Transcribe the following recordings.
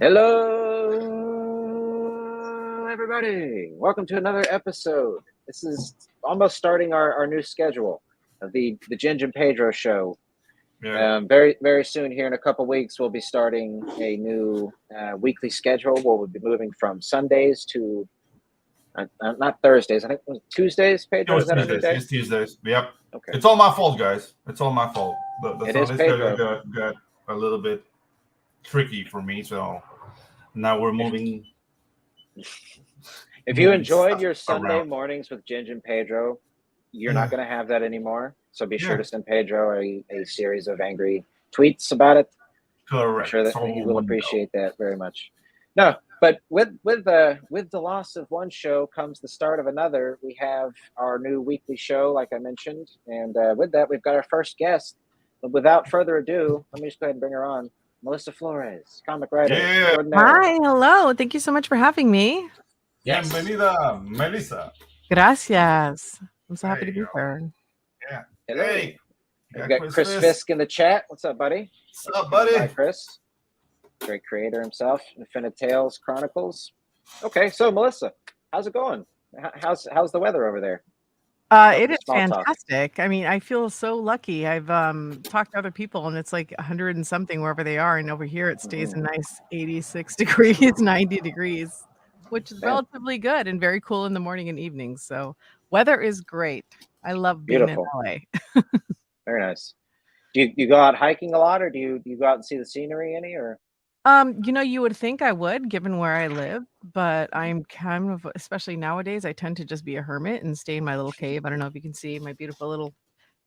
Hello, everybody. Welcome to another episode. This is almost starting our new schedule of the Ginge and Pedro show. Yeah. Very, very soon here in a couple weeks, we'll be starting a new weekly schedule where we'll be moving from Sundays to not Thursdays. I think it was Tuesdays, Pedro. Is that a new day? It's Tuesdays. Yep. Okay. It's all my fault, guys. It's all my fault. The It is Sunday Pedro. schedule got a little bit tricky for me, so now we're moving. If you enjoyed your stuff Sunday around. mornings with Ginge and Pedro, you're not going to have that anymore. So be sure to send Pedro a series of angry tweets about it. Correct. I'm sure that So he will appreciate that very much. No, but with the loss of one show comes the start of another. We have our new weekly show, like I mentioned, and with that, we've got our first guest. But without further ado, let me just go ahead and bring her on. Melissa Flores, comic writer. Yeah. extraordinaire. Hi, hello. Thank you so much for having me. Yes. Bienvenida, Melissa. Gracias. I'm so happy There to be you go. here. Yeah. Hello. Hey. We've got Chris Fisk in the chat. What's up, buddy? What's up, buddy? Hi, Chris. Great creator himself. Infinite Tales Chronicles. Okay, so Melissa, how's it going? How's the weather over there? It is Small talk. fantastic. I mean, I feel so lucky. I've talked to other people and it's like 100 and something wherever they are. And over here it stays a nice 86 degrees, 90 degrees, which is relatively good and very cool in the morning and evenings. So weather is great. I love being Beautiful. in LA. Very nice. Do you go out hiking a lot, or do you go out and see the scenery any, or? You would think I would, given where I live, but I'm kind of, especially nowadays, I tend to just be a hermit and stay in my little cave. I don't know if you can see my beautiful little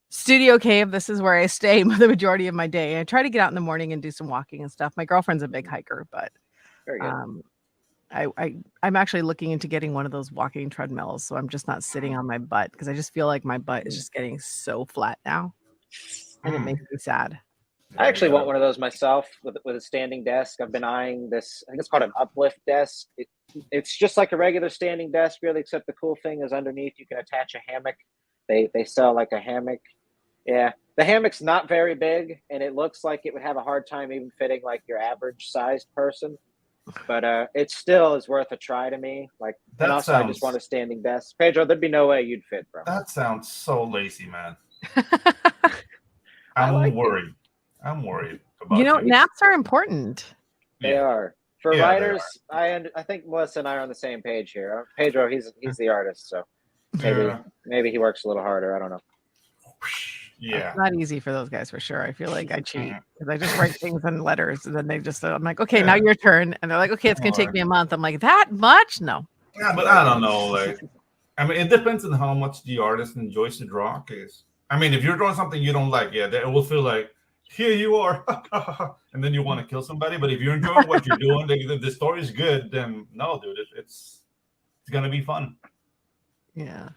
studio cave. This is where I stay the majority of my day. I try to get out in the morning and do some walking and stuff. My girlfriend's a big hiker, but Very good. I'm actually looking into getting one of those walking treadmills, so I'm just not sitting on my butt because I just feel like my butt is just getting so flat now, and it makes me sad. I actually want one of those myself with a standing desk. I've been eyeing this. I think it's called an uplift desk. It's just like a regular standing desk, really, except the cool thing is underneath you can attach a hammock. They sell like a hammock. Yeah, the hammock's not very big, and it looks like it would have a hard time even fitting like your average sized person. But it still is worth a try to me. Like, and also I just want a standing desk. Pedro, there'd be no way you'd fit, bro. That sounds so lazy, man. I'm worried. I'm worried about naps are important. They are. For writers, I think Melissa and I are on the same page here. Pedro, he's the artist, so maybe he works a little harder. I don't know. Yeah, it's not easy for those guys for sure. I feel like I cheat because I just write things in letters, and then they just I'm like, okay, now your turn, and they're like, okay, it's gonna take me a month. I'm like, that much? No. Yeah, but I don't know. Like, I mean, it depends on how much the artist enjoys to draw. Cause I mean, if you're drawing something you don't like, it will feel like, here you are, and then you want to kill somebody. But if you're enjoying what you're doing, the story's good, then no, dude, it's gonna be fun. Yeah.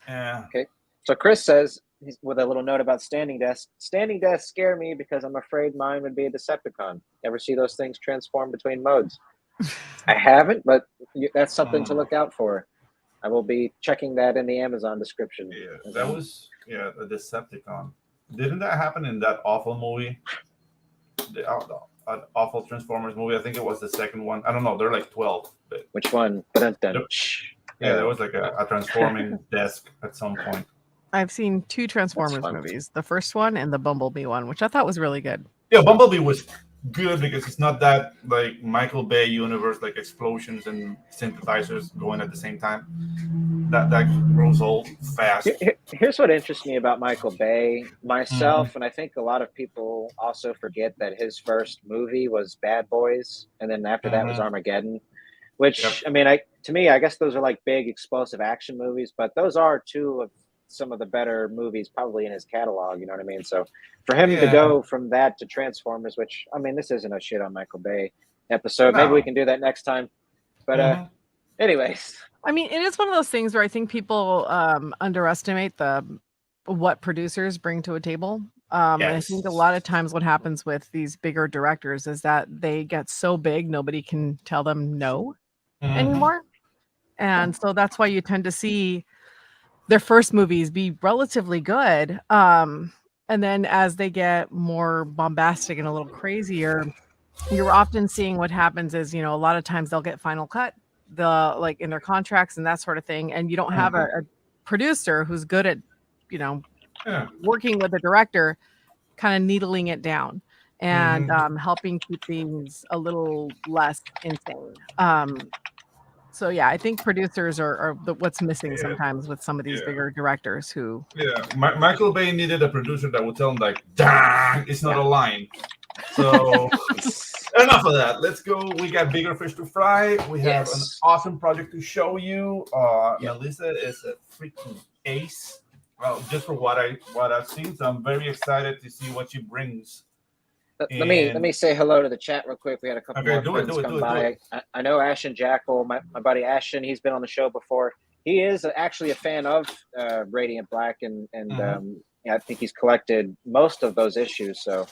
Okay. So Chris says, with a little note about standing desks. Standing desks scare me because I'm afraid mine would be a Decepticon. Ever see those things transform between modes? I haven't, but that's something to look out for. I will be checking that in the Amazon description. Yeah, that was a Decepticon. Didn't that happen in that awful movie? The awful Transformers movie. I think it was the second one. I don't know. They're like 12. But which one? yeah, there was like a transforming desk at some point. I've seen 2 Transformers movies. The first one and the Bumblebee one, which I thought was really good. Yeah, Bumblebee was good because it's not that like Michael Bay universe, like explosions and synthesizers going at the same time. That grows old fast. Here's what interests me about Michael Bay, myself, and I think a lot of people also forget that his first movie was Bad Boys, and then after that was Armageddon, which I mean, to me, I guess those are like big explosive action movies, but those are 2 of some of the better movies probably in his catalog, you know what I mean? So for him to go from that to Transformers, which, I mean, this isn't a shit on Michael Bay episode. Maybe we can do that next time. But anyways. I mean, it is one of those things where I think people underestimate what producers bring to a table. And I think a lot of times what happens with these bigger directors is that they get so big, nobody can tell them no anymore. And so that's why you tend to see their first movies be relatively good. And then as they get more bombastic and a little crazier, you're often seeing what happens is, a lot of times they'll get final cut, like in their contracts and that sort of thing. And you don't have a producer who's good at, working with the director, kind of needling it down and helping keep things a little less insane. So yeah, I think producers are what's missing sometimes with some of these bigger directors who. Yeah, Michael Bay needed a producer that would tell him like, "Dang, it's not a line." So enough of that. Let's go. We got bigger fish to fry. We have an awesome project to show you. Melissa is a freaking ace. Well, just for what I've seen, so I'm very excited to see what she brings. Let me say hello to the chat real quick. We had a couple more friends come by. I know Ashton Jackal, my buddy Ashton. He's been on the show before. He is actually a fan of Radiant Black, and I think he's collected most of those issues. So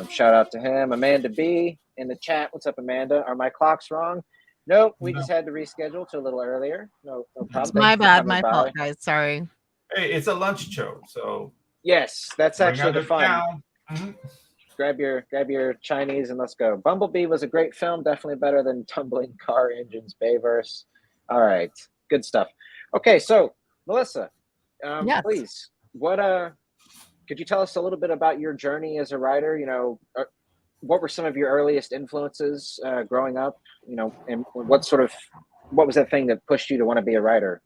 shout out to him. Amanda B in the chat. What's up, Amanda? Are my clocks wrong? Nope. We just had to reschedule to a little earlier. No problem. It's my bad. My fault, guys. Sorry. Hey, it's a lunch show, so yes, that's actually the fun. Grab your Chinese and let's go. Bumblebee was a great film, definitely better than Tumbling Car Engines Bayverse. All right, good stuff. Okay, so Melissa, please, could you tell us a little bit about your journey as a writer? What were some of your earliest influences growing up? And what was that thing that pushed you to want to be a writer?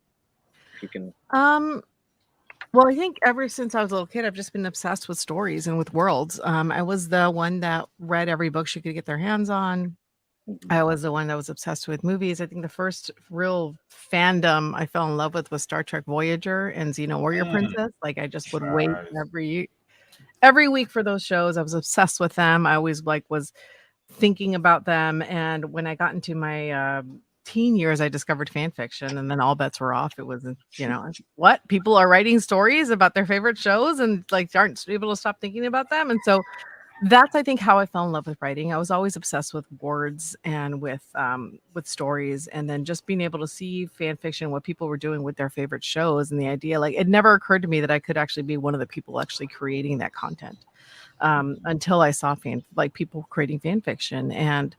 If you can. Well, I think ever since I was a little kid, I've just been obsessed with stories and with worlds. I was the one that read every book she could get their hands on. I was the one that was obsessed with movies. I think the first real fandom I fell in love with was Star Trek Voyager and Xena Warrior Princess. Like I just would wait every week for those shows. I was obsessed with them. I always was thinking about them. And when I got into my teen years, I discovered fan fiction, and then all bets were off. It was, what people are writing stories about their favorite shows and aren't able to stop thinking about them. And so that's, I think, how I fell in love with writing. I was always obsessed with words and with stories, and then just being able to see fan fiction, what people were doing with their favorite shows, and the idea, it never occurred to me that I could actually be one of the people actually creating that content until I saw people creating fan fiction. And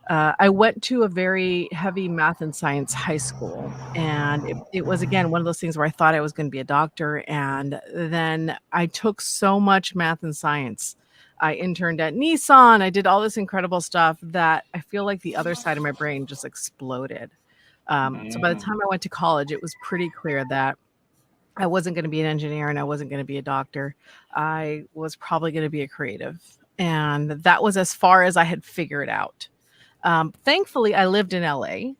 I went to a very heavy math and science high school, and it was, again, one of those things where I thought I was going to be a doctor. And then I took so much math and science. I interned at Nissan. I did all this incredible stuff that I feel like the other side of my brain just exploded. So by the time I went to college, it was pretty clear that I wasn't going to be an engineer and I wasn't going to be a doctor. I was probably going to be a creative. And that was as far as I had figured out. Thankfully, I lived in LA,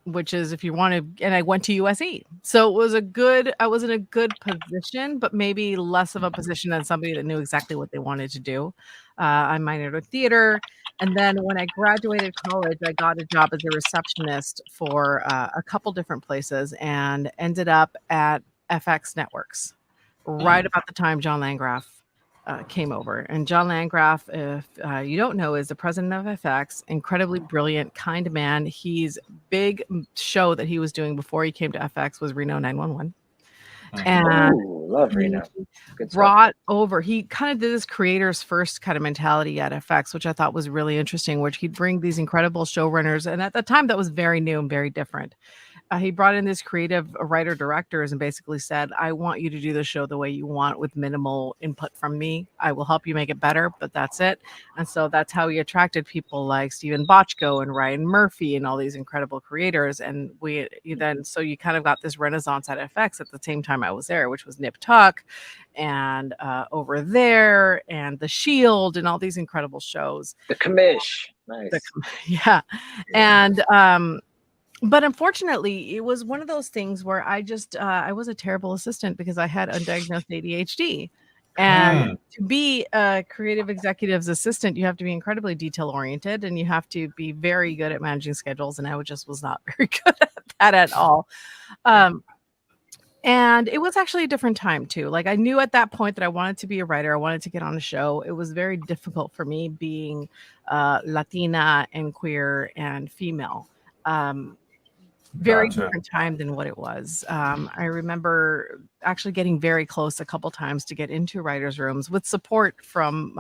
which is, if you want to, and I went to USC. So I was in a good position, but maybe less of a position than somebody that knew exactly what they wanted to do. I minored in theater. And then when I graduated college, I got a job as a receptionist for a couple different places and ended up at FX Networks right about the time John Landgraf came over. And John Landgraf, if you don't know, is the president of FX, incredibly brilliant, kind man. His big show that he was doing before he came to FX was Reno 911. And love Reno. He kind of did this creators first kind of mentality at FX, which I thought was really interesting, which he'd bring these incredible showrunners. And at the time that was very new and very different. He brought in this creative writer directors and basically said, I want you to do the show the way you want with minimal input from me. I will help you make it better, but that's it. And so that's how he attracted people like Stephen Bochco and Ryan Murphy and all these incredible creators. And so you kind of got this renaissance at FX at the same time I was there, which was Nip Tuck and Over There and The Shield and all these incredible shows. The Commish. Nice. Yeah. And but unfortunately, it was one of those things where I was a terrible assistant because I had undiagnosed ADHD. And to be a creative executive's assistant, you have to be incredibly detail oriented and you have to be very good at managing schedules. And I was not very good at that at all. And it was actually a different time too. Like I knew at that point that I wanted to be a writer. I wanted to get on a show. It was very difficult for me being Latina and queer and female. Very different time than what it was. I remember actually getting very close a couple times to get into writers' rooms with support from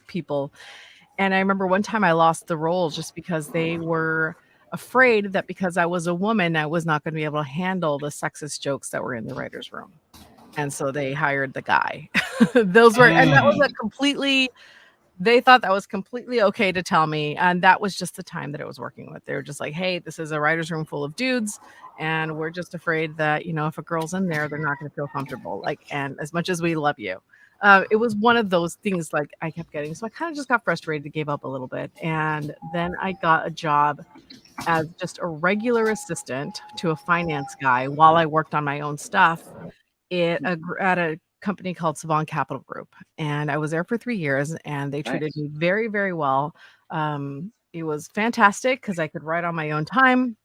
people. And I remember one time I lost the role just because they were afraid that because I was a woman, I was not going to be able to handle the sexist jokes that were in the writer's room. And so they hired the guy. And that was a completely, they thought that was completely okay to tell me. And that was just the time that I was working with. They were just like, hey, this is a writer's room full of dudes. And we're just afraid that, if a girl's in there, they're not going to feel comfortable. And as much as we love you, it was one of those things I kept getting. So I kind of just got frustrated, gave up a little bit. And then I got a job as just a regular assistant to a finance guy while I worked on my own stuff at a company called Saban Capital Group. And I was there for 3 years, and they treated me very, very well. It was fantastic because I could write on my own time.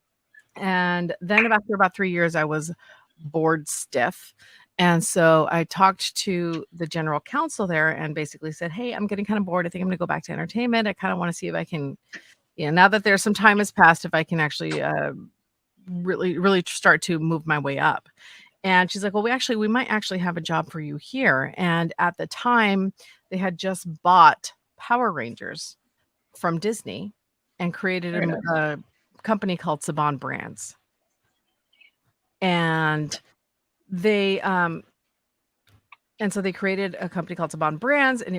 And then after about 3 years, I was bored stiff. And so I talked to the general counsel there and basically said, hey, I'm getting kind of bored. I think I'm going to go back to entertainment. I kind of want to see if I can, now that there's some time has passed, if I can actually really, really start to move my way up. And she's like, well, we might actually have a job for you here. And at the time, they had just bought Power Rangers from Disney and created a company called Saban Brands. And so they created a company called Saban Brands, and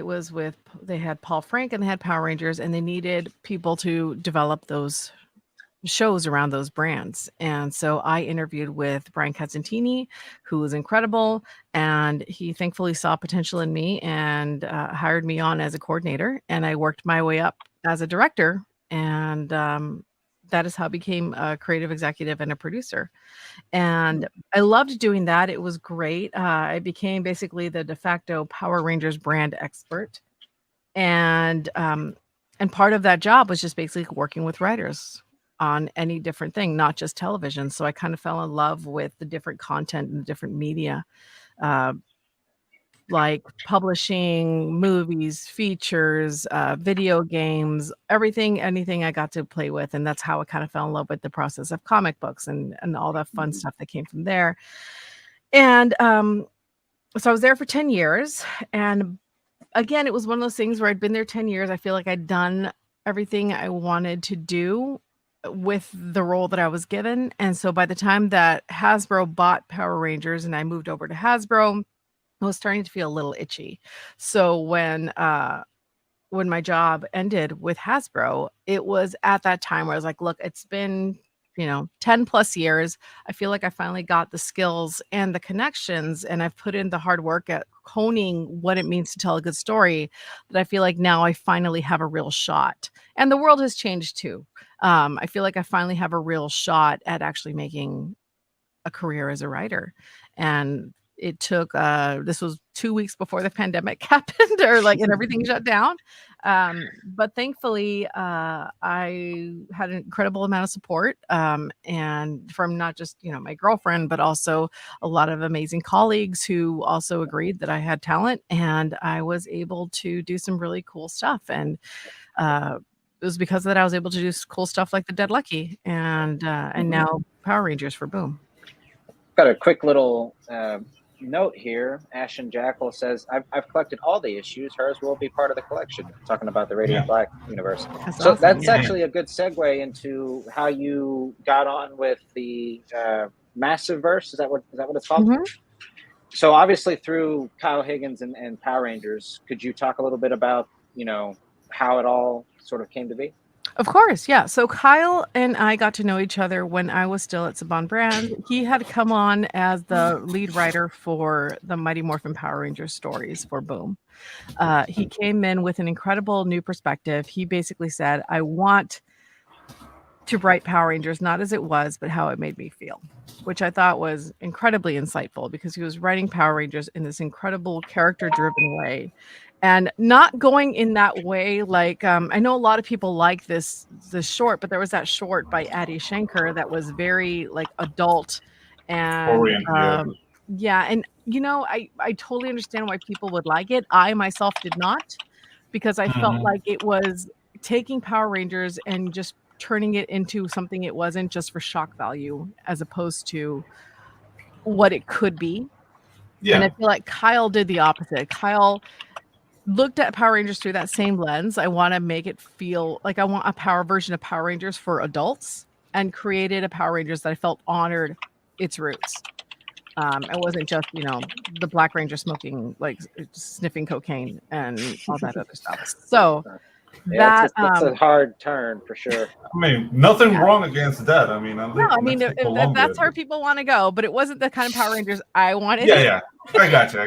they had Paul Frank and they had Power Rangers, and they needed people to develop those shows around those brands. And so I interviewed with Brian Cazzantini, who was incredible, and he thankfully saw potential in me and hired me on as a coordinator, and I worked my way up as a director, and that is how I became a creative executive and a producer. And I loved doing that. It was great. I became basically the de facto Power Rangers brand expert. And part of that job was just basically working with writers on any different thing, not just television. So I kind of fell in love with the different content and the different media, like publishing, movies, features, video games, anything I got to play with. And that's how I kind of fell in love with the process of comic books and all that fun stuff that came from there. And so I was there for 10 years. And again, it was one of those things where I'd been there 10 years. I feel like I'd done everything I wanted to do with the role that I was given. And so by the time that Hasbro bought Power Rangers and I moved over to Hasbro, I was starting to feel a little itchy. So when my job ended with Hasbro, it was at that time where I was like, look, it's been 10 plus years. I feel like I finally got the skills and the connections, and I've put in the hard work at honing what it means to tell a good story, that I feel like now I finally have a real shot. And the world has changed too. I feel like I finally have a real shot at actually making a career as a writer. And it took this was 2 weeks before the pandemic happened, and everything shut down. But thankfully, I had an incredible amount of support, and from not just my girlfriend, but also a lot of amazing colleagues who also agreed that I had talent, and I was able to do some really cool stuff. And it was because of that I was able to do cool stuff like the Dead Lucky and now Power Rangers for Boom. Got a quick little note here. Ashen Jackal says, I've collected all the issues. Hers will be part of the collection. Talking about the Radiant Black universe. That's actually a good segue into how you got on with the Massive Verse. Is that what it's called? Mm-hmm. So obviously through Kyle Higgins and Power Rangers, could you talk a little bit about how it all sort of came to be? Of course, yeah. So Kyle and I got to know each other when I was still at Saban Brands. He had come on as the lead writer for the Mighty Morphin Power Rangers stories for Boom. He came in with an incredible new perspective. He basically said, I want to write Power Rangers, not as it was, but how it made me feel, which I thought was incredibly insightful because he was writing Power Rangers in this incredible character-driven way. And not going in that way, I know a lot of people like this short, but there was that short by Adi Shankar that was very adult and yeah. And I totally understand why people would like it. I myself did not, because I felt like it was taking Power Rangers and just turning it into something it wasn't, just for shock value, as opposed to what it could be. Yeah. And I feel like Kyle did the opposite. Kyle looked at Power Rangers through that same lens. I want to make it feel like I want a power version of Power Rangers for adults, and created a Power Rangers that I felt honored its roots. It wasn't just, the Black Ranger smoking, like sniffing cocaine and all that other stuff. So yeah, that it's a hard turn for sure. I mean, nothing wrong against that. I mean, if that's where people want to go, but it wasn't the kind of Power Rangers I wanted. Yeah. I got you.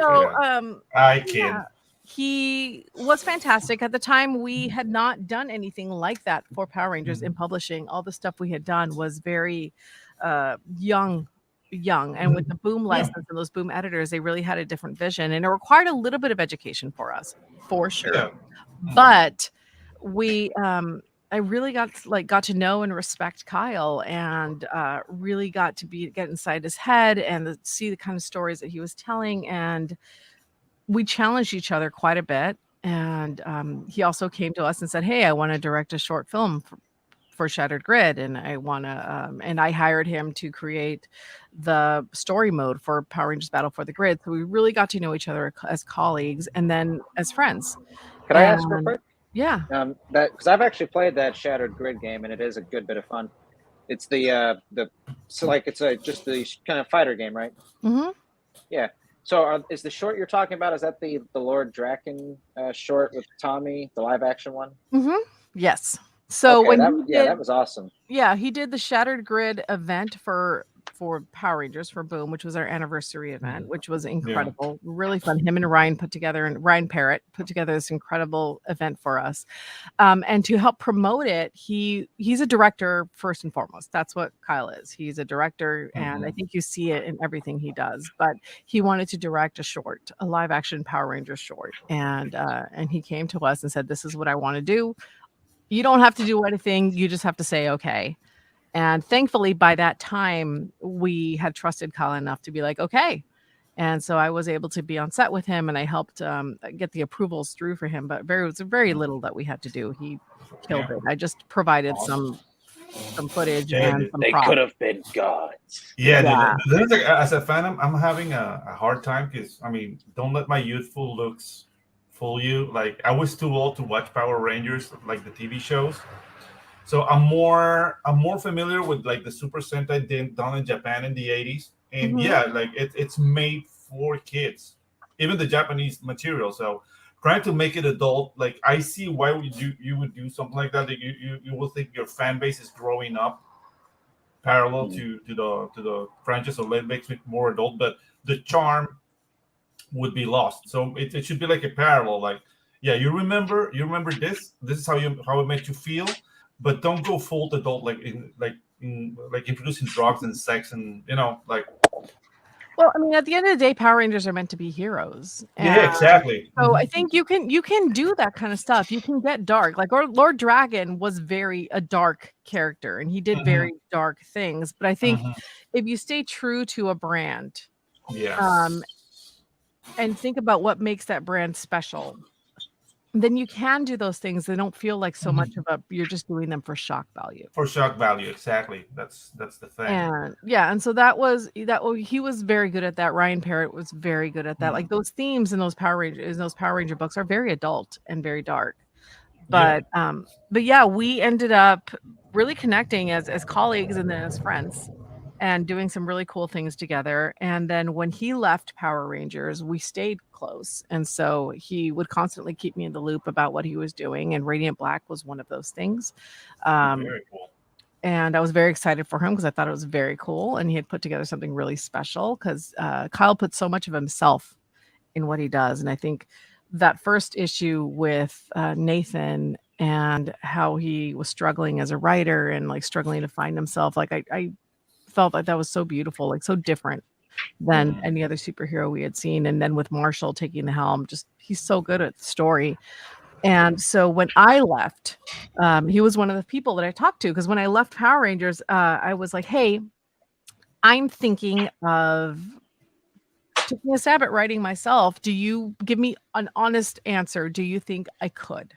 So, I kid. Yeah, he was fantastic. At the time, we had not done anything like that for Power Rangers in publishing. All the stuff we had done was very young, and with the Boom license and those Boom editors, they really had a different vision, and it required a little bit of education for us, for sure. Yeah. But we I really got to know and respect Kyle, and really got to get inside his head and see the kind of stories that he was telling, and we challenged each other quite a bit. And he also came to us and said, hey, I want to direct a short film for Shattered Grid, and I want to and I hired him to create the story mode for Power Rangers Battle for the Grid. So we really got to know each other as colleagues and then as friends. Could I ask real quick? Yeah. That, because I've actually played that Shattered Grid game, and it is a good bit of fun. It's just the kind of fighter game, right? Mm-hmm. Yeah. So is the short you're talking about, is that the Lord Draken short with Tommy, the live action one? Mm-hmm. Yes. So okay, that was awesome. Yeah, he did the Shattered Grid event for Power Rangers for Boom, which was our anniversary event, which was incredible, really fun. Him and Ryan Parrott put together this incredible event for us, and to help promote it, he's a director first and foremost. That's what Kyle is. He's a director, and I think you see it in everything he does. But he wanted to direct a live action Power Rangers short, and he came to us and said, "This is what I want to do. You don't have to do anything. You just have to say okay." And thankfully, by that time, we had trusted Kyle enough to be like, okay. And so I was able to be on set with him, and I helped get the approvals through for him. But it was very little that we had to do. He killed it. I just provided some footage and some props. They could have been gods. Yeah. As a fan, I'm having a hard time because, I mean, don't let my youthful looks fool you. Like, I was too old to watch Power Rangers, like the TV shows. So I'm more familiar with like the Super Sentai done in Japan in the 80s. And like it's made for kids, even the Japanese material. So trying to make it adult, like I see why you would do something like that. That you will think your fan base is growing up parallel to the franchise, so it makes it more adult, but the charm would be lost. So it should be like a parallel, like, yeah, you remember this is how it makes you feel, but don't go full adult, like introducing drugs and sex and like. Well, I mean, at the end of the day, Power Rangers are meant to be heroes. Yeah, exactly. So I think you can do that kind of stuff. You can get dark. Like Lord Dragon was a dark character, and he did very dark things. But I think if you stay true to a brand, and think about what makes that brand special, then you can do those things. They don't feel like so much of you're just doing them for shock value. For shock value, exactly. That's the thing. And so that was he was very good at that. Ryan Parrott was very good at that. Like those themes in those Power Ranger books are very adult and very dark. But yeah, we ended up really connecting as colleagues and then as friends, and doing some really cool things together. And then when he left Power Rangers, we stayed close. And so he would constantly keep me in the loop about what he was doing. And Radiant Black was one of those things. Very cool. And I was very excited for him because I thought it was very cool. And he had put together something really special because Kyle put so much of himself in what he does. And I think that first issue with Nathan and how he was struggling as a writer and like struggling to find himself, like I felt like that was so beautiful, like so different than any other superhero we had seen. And then with Marshall taking the helm, just he's so good at the story. And so when I left, he was one of the people that I talked to, because when I left Power Rangers, I was like, hey, I'm thinking of taking a stab at writing myself. Do you give me an honest answer? Do you think I could?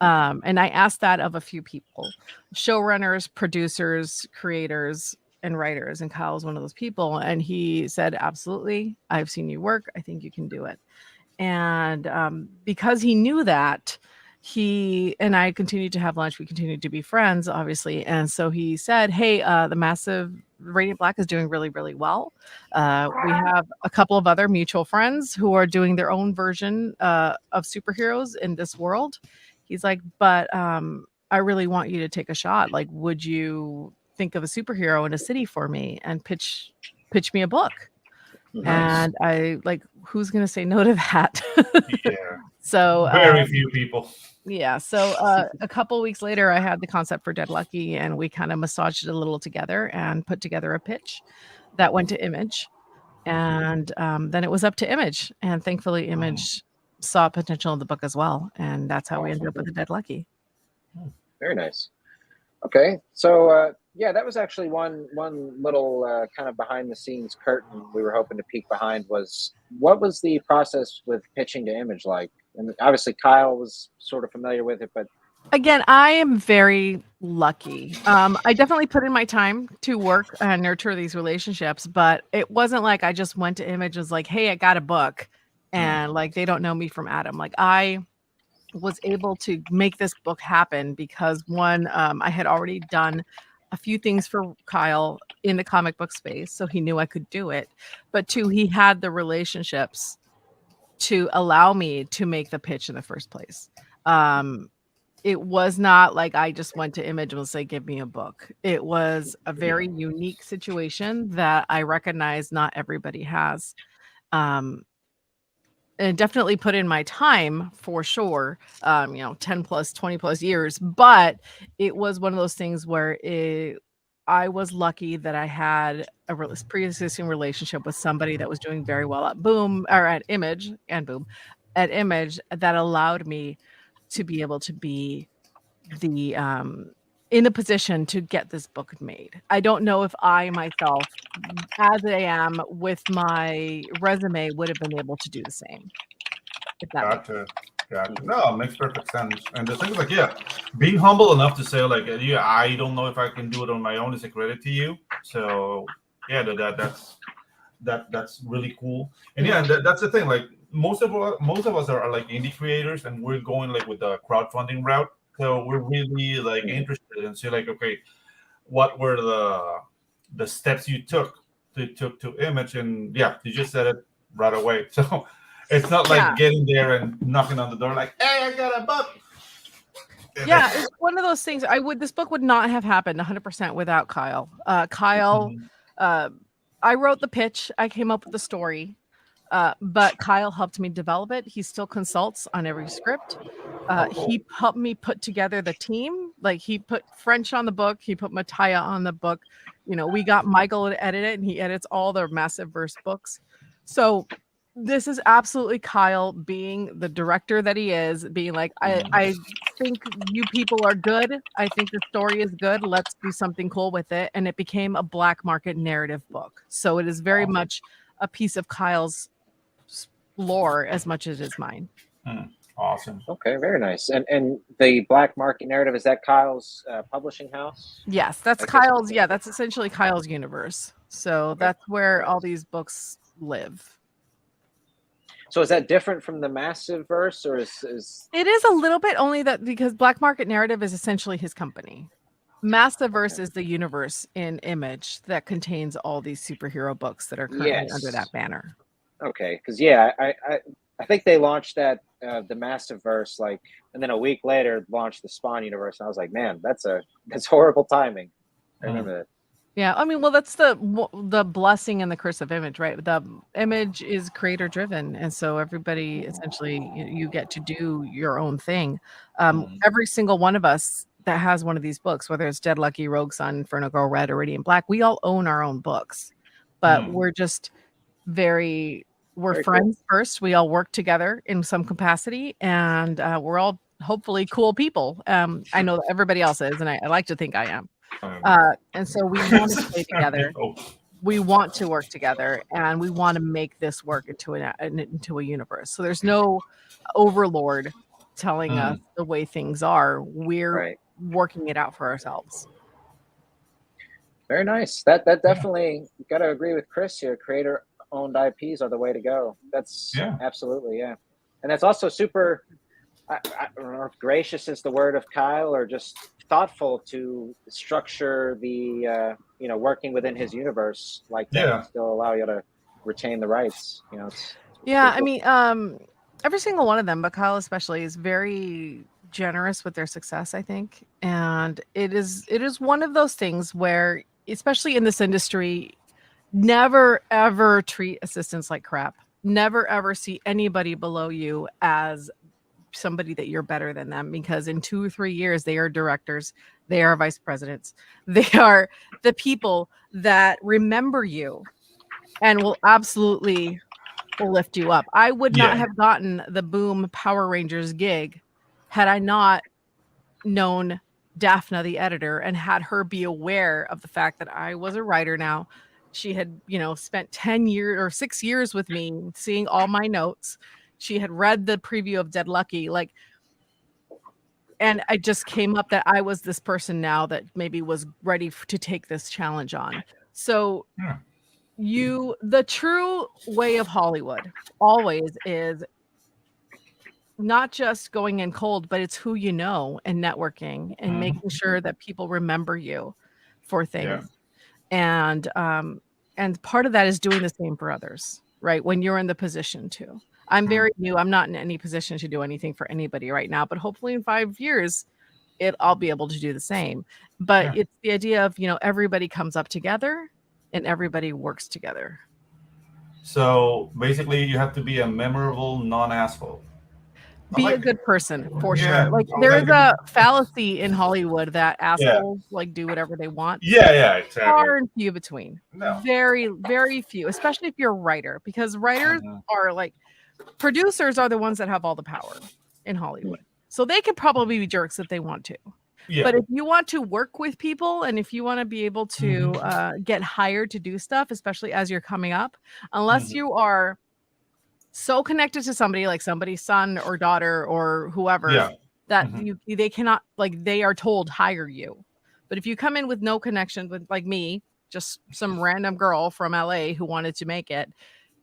And I asked that of a few people, showrunners, producers, creators, and writers, and Kyle was one of those people, and he said, absolutely, I've seen you work, I think you can do it. And because he knew that, he and I continued to have lunch. We continued to be friends, obviously. And so he said, hey, the Massive Radiant Black is doing really, really well. We have a couple of other mutual friends who are doing their own version of superheroes in this world. He's like, but I really want you to take a shot. Like, would you think of a superhero in a city for me and pitch me a book? Nice. And I like, who's going to say no to that? Yeah. So very few people. Yeah. So a couple weeks later, I had the concept for Dead Lucky, and we kind of massaged it a little together and put together a pitch that went to Image. And then it was up to Image. And thankfully, Image saw potential in the book as well. And that's how we ended up with the Dead Lucky. Very nice. Okay. So, yeah, that was actually one little kind of behind the scenes curtain we were hoping to peek behind was what was the process with pitching to Image like? And obviously Kyle was sort of familiar with it, but again, I am very lucky. I definitely put in my time to work and nurture these relationships, but it wasn't like I just went to Image and was like, hey, I got a book. And like, they don't know me from Adam. Like, I was able to make this book happen because one, I had already done a few things for Kyle in the comic book space, so he knew I could do it. But two, he had the relationships to allow me to make the pitch in the first place. It was not like I just went to Image and was like, give me a book. It was a very unique situation that I recognize not everybody has. And definitely put in my time for sure, 10 plus, 20 plus years. But it was one of those things where I was lucky that I had a pre-existing relationship with somebody that was doing very well at Image that allowed me to be able to be the in a position to get this book made. I don't know if I myself, as I am with my resume, would have been able to do the same. Gotcha. No, it makes perfect sense. And the thing is, like, yeah, being humble enough to say, like, yeah, I don't know if I can do it on my own is a credit to you. So yeah, that's really cool. And yeah, that's the thing. Like most of us are like indie creators, and we're going like with the crowdfunding route. So we're really like interested and say like, okay, what were the steps you took to Image? And yeah, you just said it right away. So it's not like getting there and knocking on the door like, hey, I got a book. Yeah, it's one of those things. This book would not have happened 100% without Kyle. I wrote the pitch. I came up with the story. But Kyle helped me develop it. He still consults on every script. He helped me put together the team. Like he put French on the book. He put Mattia on the book. We got Michael to edit it, and he edits all the Massive Verse books. So this is absolutely Kyle being the director that he is, being like, I think you people are good. I think the story is good. Let's do something cool with it. And it became a black market narrative book. So it is very much a piece of Kyle's lore as much as it is mine. Awesome. Okay, very nice. And the black market narrative, is that Kyle's publishing house? Yes, that's Kyle's. Yeah, that's essentially Kyle's universe. So that's where all these books live. So is that different from the Massive Verse, or is it is a little bit, only that because Black Market Narrative is essentially his company. Massive Verse is the universe in Image that contains all these superhero books that are currently under that banner. Okay, because I think they launched that the Massive Verse and then a week later launched the Spawn universe, and I was like, man, that's horrible timing. I remember that. Yeah, I mean, well, that's the blessing and the curse of Image, right? The Image is creator driven, and so everybody essentially you get to do your own thing. Every single one of us that has one of these books, whether it's Dead Lucky, Rogue Sun, Inferno Girl Red, or Radiant Black, we all own our own books, but we're just very friends cool. First, we all work together in some capacity, and we're all hopefully cool people. I know that everybody else is, and I like to think I am. And so we want to stay together. We want to work together, and we want to make this work into a universe. So there's no overlord telling us the way things are. We're working it out for ourselves. Very nice. That definitely got to agree with Chris here. Creator owned IPs are the way to go. That's absolutely, yeah. And that's also super, I don't know if gracious is the word of Kyle, or just thoughtful to structure the, working within his universe like that, and still allow you to retain the rights. It's cool. I mean, every single one of them, but Kyle especially, is very generous with their success, I think. And it is one of those things where, especially in this industry, never ever treat assistants like crap. Never ever see anybody below you as somebody that you're better than them, because in 2 or 3 years they are directors, they are vice presidents, they are the people that remember you and will absolutely lift you up. I would not have gotten the Boom Power Rangers gig had I not known Daphne, the editor, and had her be aware of the fact that I was a writer now. She had, spent 10 years or 6 years with me, seeing all my notes. She had read the preview of Dead Lucky, and I just came up that I was this person now that maybe was ready to take this challenge on. So the true way of Hollywood always is not just going in cold, but it's who you know and networking and making sure that people remember you for things. And part of that is doing the same for others, right? When you're in the position to. I'm very new. I'm not in any position to do anything for anybody right now, but hopefully in 5 years, I'll be able to do the same. But it's the idea of, everybody comes up together and everybody works together. So basically, you have to be a memorable non-asshole. Be a good person, for sure. There is a fallacy in Hollywood that assholes do whatever they want. Exactly. Far and few between. No. Very, very few, especially if you're a writer, because writers are producers are the ones that have all the power in Hollywood. So they could probably be jerks if they want to. But if you want to work with people, and if you want to be able to get hired to do stuff, especially as you're coming up, unless you are so connected to somebody, like somebody's son or daughter or whoever, that they cannot, they are told hire you. But if you come in with no connection with, like me, just some random girl from LA who wanted to make it,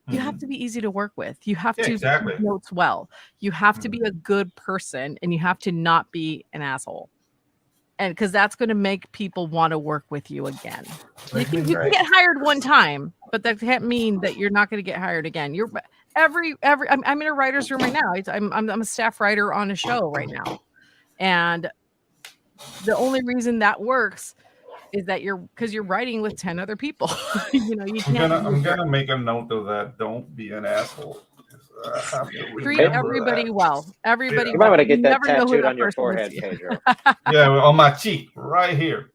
you have to be easy to work with. You have to take notes well. You have to be a good person, and you have to not be an asshole. And because that's going to make people want to work with you again. You can get hired one time, but that can't mean that you're not going to get hired again. I'm in a writer's room right now. I'm a staff writer on a show right now. And the only reason that works is that because you're writing with 10 other people. You can't. I'm gonna make a note of that. Don't be an asshole. Treat everybody well. Everybody. You might want to get that tattooed on your forehead, Pedro. On my cheek, right here.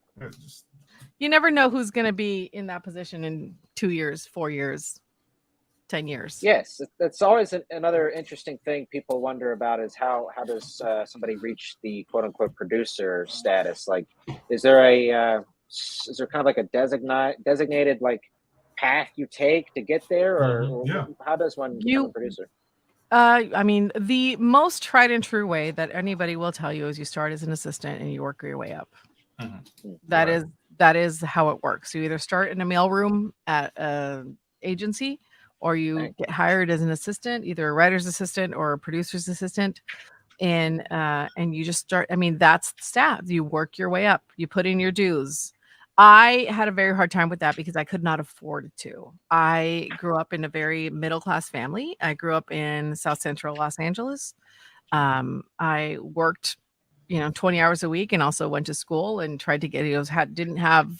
You never know who's going to be in that position in 2 years, 4 years, 10 years. Yes, that's always another interesting thing people wonder about, is how does somebody reach the quote unquote producer status? Is there kind of like a designated path you take to get there, or how does one become a producer? I mean, the most tried and true way that anybody will tell you is you start as an assistant and you work your way up. That is how it works. You either start in a mailroom at an agency, or you get hired as an assistant, either a writer's assistant or a producer's assistant. And you just start. I mean, that's the staff. You work your way up. You put in your dues. I had a very hard time with that because I could not afford to. I grew up in a very middle-class family. I grew up in South Central Los Angeles. I worked, 20 hours a week, and also went to school and tried to get, didn't have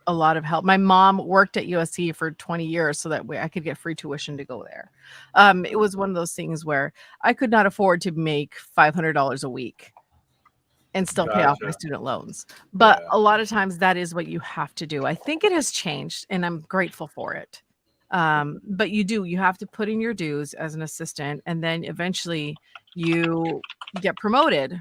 a lot of help. My mom worked at USC for 20 years so that way I could get free tuition to go there. It was one of those things where I could not afford to make $500 a week and still pay off my student loans. But a lot of times that is what you have to do. I think it has changed, and I'm grateful for it. But you have to put in your dues as an assistant, and then eventually you get promoted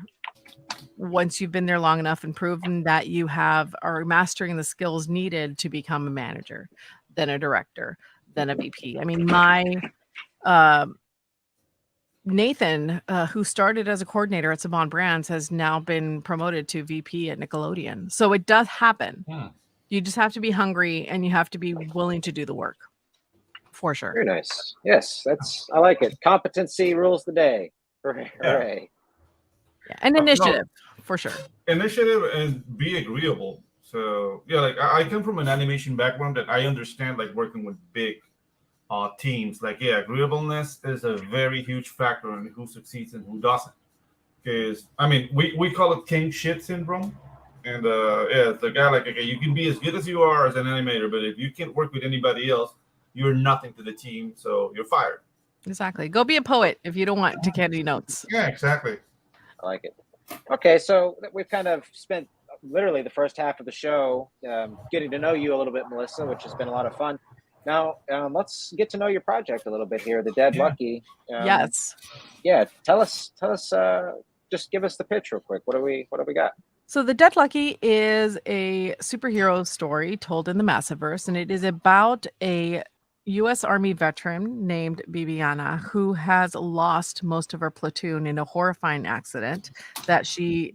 once you've been there long enough and proven that you are mastering the skills needed to become a manager, then a director, then a VP. I mean, my Nathan, who started as a coordinator at Saban Brands, has now been promoted to VP at Nickelodeon. So it does happen. You just have to be hungry, and you have to be willing to do the work, for sure. Very nice. Yes, I like it. Competency rules the day. Hooray! Hooray. Yeah. And initiative, for sure. Initiative and be agreeable. So yeah, like I come from an animation background that I understand like working with big teams. Like agreeableness is a very huge factor in who succeeds and who doesn't. Because I mean, we call it king shit syndrome. And it's the guy like, okay, you can be as good as you are as an animator, but if you can't work with anybody else, you're nothing to the team, so you're fired. Exactly. Go be a poet if you don't want to candy notes. Yeah, exactly. I like it. Okay, so we've kind of spent literally the first half of the show getting to know you a little bit, Melissa, which has been a lot of fun. Now, let's get to know your project a little bit here, The Dead Lucky. Yes. Yeah, tell us. Just give us the pitch real quick. What do we got? So The Dead Lucky is a superhero story told in the Massiverse, and it is about a U.S. Army veteran named Bibiana who has lost most of her platoon in a horrifying accident that she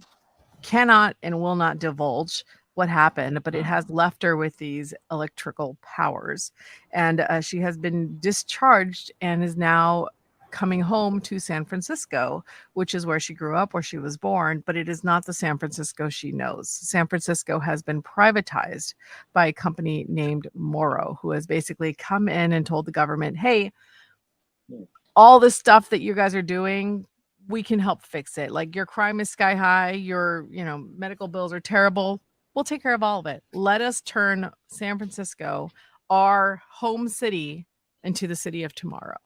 cannot and will not divulge what happened, but it has left her with these electrical powers. And she has been discharged and is now coming home to San Francisco, which is where she grew up, where she was born, but it is not the San Francisco she knows. San Francisco has been privatized by a company named Morrow, who has basically come in and told the government, hey, all this stuff that you guys are doing, we can help fix it. Like your crime is sky high, your, medical bills are terrible. We'll take care of all of it. Let us turn San Francisco, our home city, into the city of tomorrow.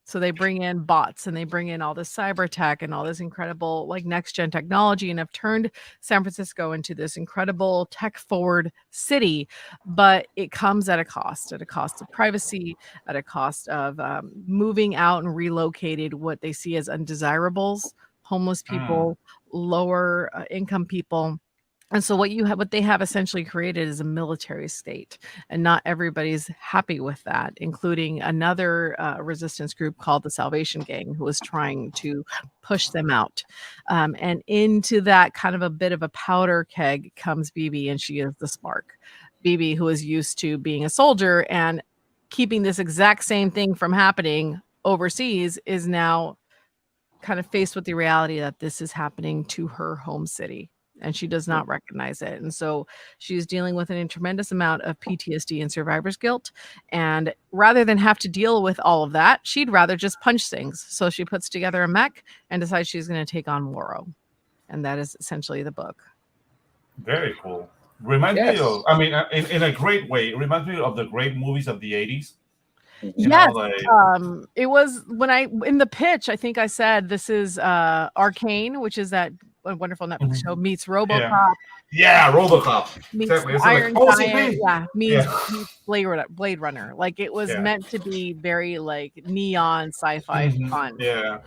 So they bring in bots and they bring in all this cyber tech and all this incredible like next gen technology and have turned San Francisco into this incredible tech forward city. But it comes at a cost of privacy, at a cost of moving out and relocated what they see as undesirables, homeless people, lower income people. And so what they have essentially created is a military state, and not everybody's happy with that, including another resistance group called the Salvation Gang, who is trying to push them out. And into that kind of a bit of a powder keg comes BB, and she is the spark. BB, who is used to being a soldier and keeping this exact same thing from happening overseas, is now kind of faced with the reality that this is happening to her home city. And she does not recognize it. And so she's dealing with a tremendous amount of PTSD and survivor's guilt. And rather than have to deal with all of that, she'd rather just punch things. So she puts together a mech and decides she's going to take on Morrow. And that is essentially the book. Very cool. Reminds me of, I mean, in a great way, it reminds me of the great movies of the 80s. Yes. It was when in the pitch, I think I said this is Arcane, which is that wonderful Netflix show, meets RoboCop. Yeah, RoboCop. Meets Iron Giant. Meets Blade Runner. Like it was meant to be very like neon sci-fi fun. Yeah.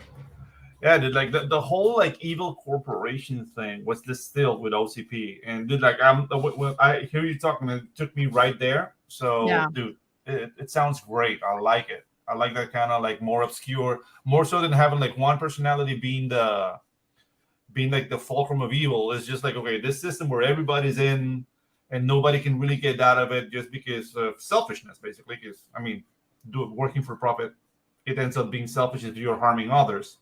Yeah, dude, like the whole like evil corporation thing was distilled with OCP. And dude, like when I hear you talking, it took me right there. So dude, it sounds great. I like it. I like that kind of like more obscure, more so than having like one personality being like the fulcrum of evil. Is just like, okay, this system where everybody's in and nobody can really get out of it just because of selfishness, basically. Because I mean, working for profit, it ends up being selfish if you're harming others.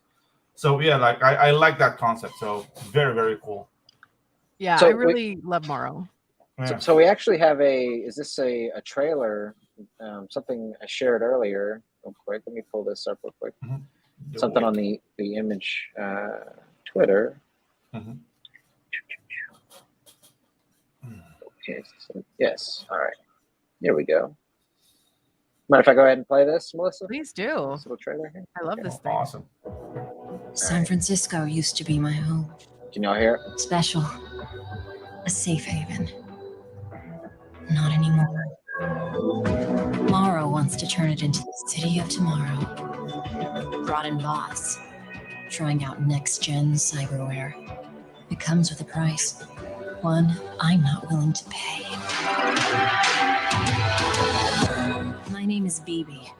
So yeah, like I like that concept. So very, very cool. Yeah, so I really love Morrow. Yeah. So we actually have is this a trailer? Something I shared earlier. Real quick, let me pull this up real quick. Something on the image Twitter. Okay. So, yes. All right. Here we go. Mind if I go ahead and play this, Melissa? Please do. This little trailer here. I love this thing. Awesome. San Francisco used to be my home. Can y'all hear it? Special. A safe haven. Not anymore. Morrow wants to turn it into the city of tomorrow. Brought in bots. Trying out next-gen cyberware. It comes with a price. One I'm not willing to pay. My name is BB.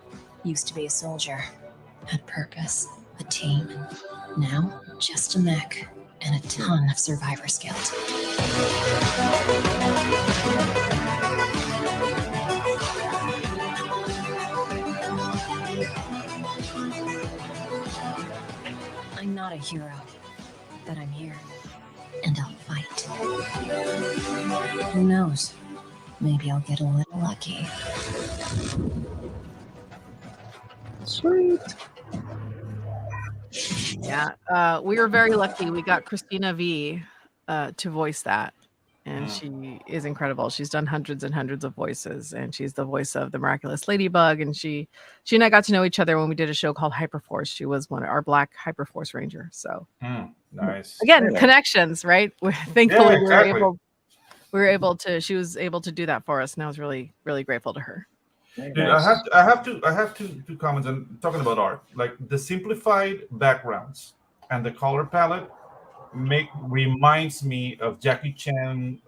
Used to be a soldier. Had purpose, a team. Now, just a mech and a ton of survivor's guilt. a hero, but I'm here, and I'll fight. Who knows? Maybe I'll get a little lucky. Sweet. Yeah, we were very lucky. We got Christina V to voice that, and she is incredible. She's done hundreds and hundreds of voices, and she's the voice of the Miraculous Ladybug. And she and I got to know each other when we did a show called Hyperforce. She was one of our Black Hyperforce Ranger. So nice. Again, connections, right? Thankfully, exactly. we were able to. She was able to do that for us, and I was really, really grateful to her. Dude, I have two comments on talking about art. Like the simplified backgrounds and the color palette reminds me of Jackie Chan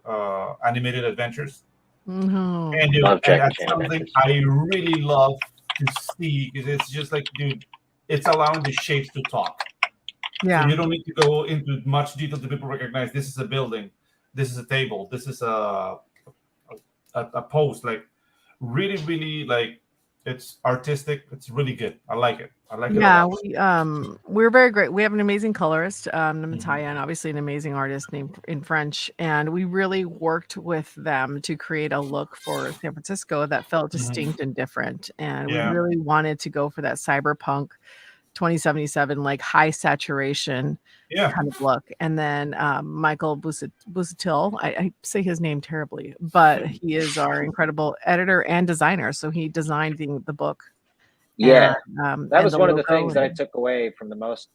animated adventures. Mm-hmm. And dude, Love Jackie that's Chan something adventures. I really love to see because it's just like, dude, it's allowing the shapes to talk. Yeah. So you don't need to go into much detail to people recognize this is a building, this is a table, this is a post. Like really, really, like it's artistic. It's really good. I like it. I like it. Yeah, we're very great. We have an amazing colorist, Natalia, and obviously an amazing artist named in French. And we really worked with them to create a look for San Francisco that felt distinct and different. And we really wanted to go for that cyberpunk 2077, like high saturation kind of look. And then Michael Busatil, I say his name terribly, but he is our incredible editor and designer. So he designed the book. Yeah, and, that was one of the logo things that I took away from the most.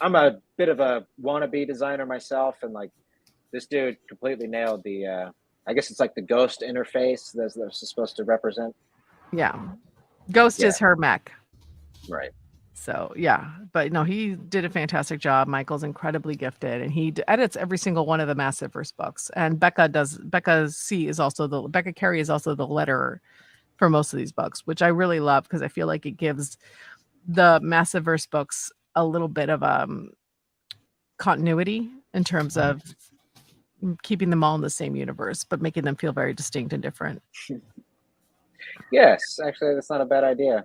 I'm a bit of a wannabe designer myself, and like this dude completely nailed the. I guess it's like the ghost interface that's supposed to represent. Yeah, Ghost is her mech. Right. So yeah, but no, he did a fantastic job. Michael's incredibly gifted, and he edits every single one of the Massiverse books. And Becca Carey is also the letterer for most of these books, which I really love because I feel like it gives the Massiverse books a little bit of continuity in terms of keeping them all in the same universe, but making them feel very distinct and different. Yes, actually, that's not a bad idea.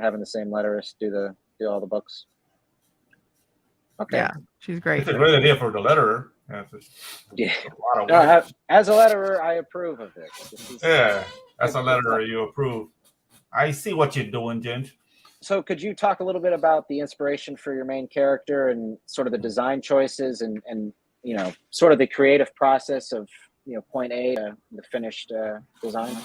Having the same letterist do all the books. Okay. Yeah, she's great. It's a great idea for the letterer. Yeah. No, as a letterer, I approve of this. As a letterer, you approve. I see what you're doing, Ginge. So could you talk a little bit about the inspiration for your main character and sort of the design choices and sort of the creative process of point A to the finished design?